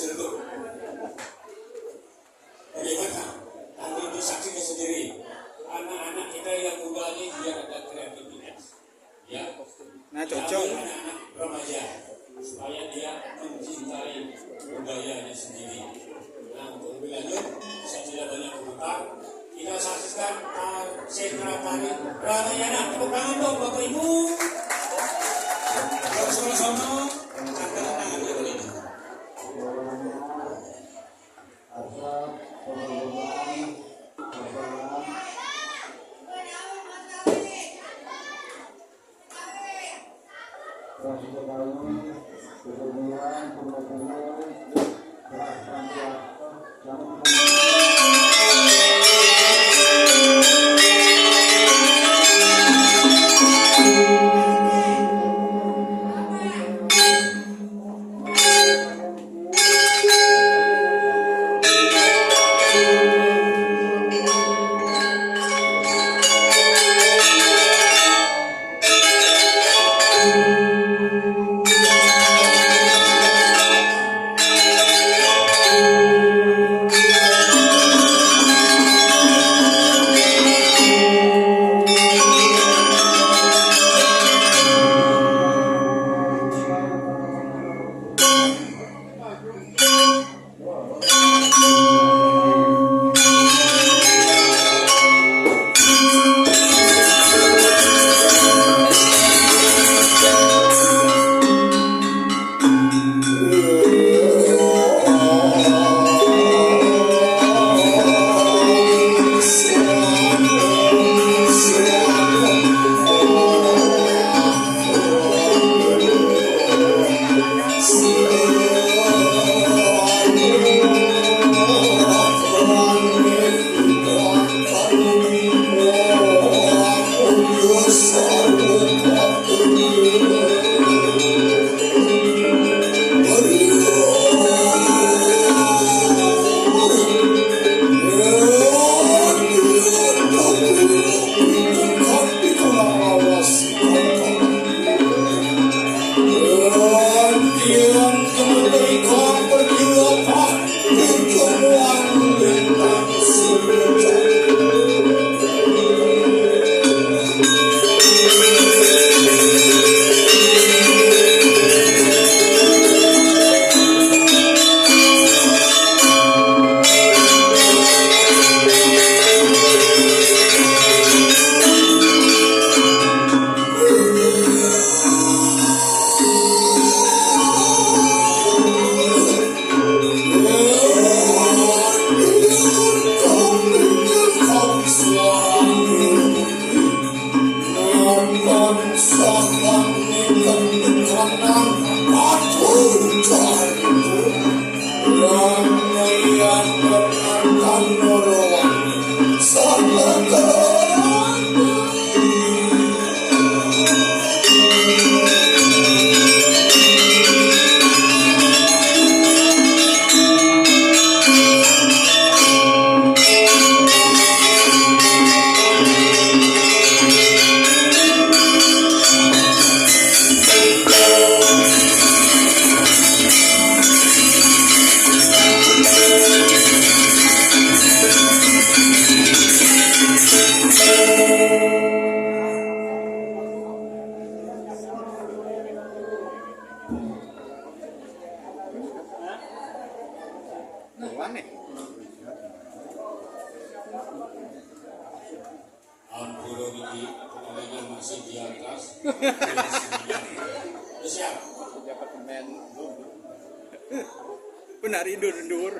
Cirebon. Bagaimana? Nanti disaksikan sendiri. Anak-anak kita yang muda ini biar ada kreativitas. Ya. Nah, cocok. Anak-anak remaja supaya dia mencintai budayanya sendiri. Nah, untuk lebih lanjut, saya tidak banyak berhutang. Kita saksikan sentra tari Ramayana. Tepuk tangan dong, Bapak Ibu. Sama-sama. Angkat tangannya dulu ini. Masih di atas. Siap. Dapat pemain. Benar indur.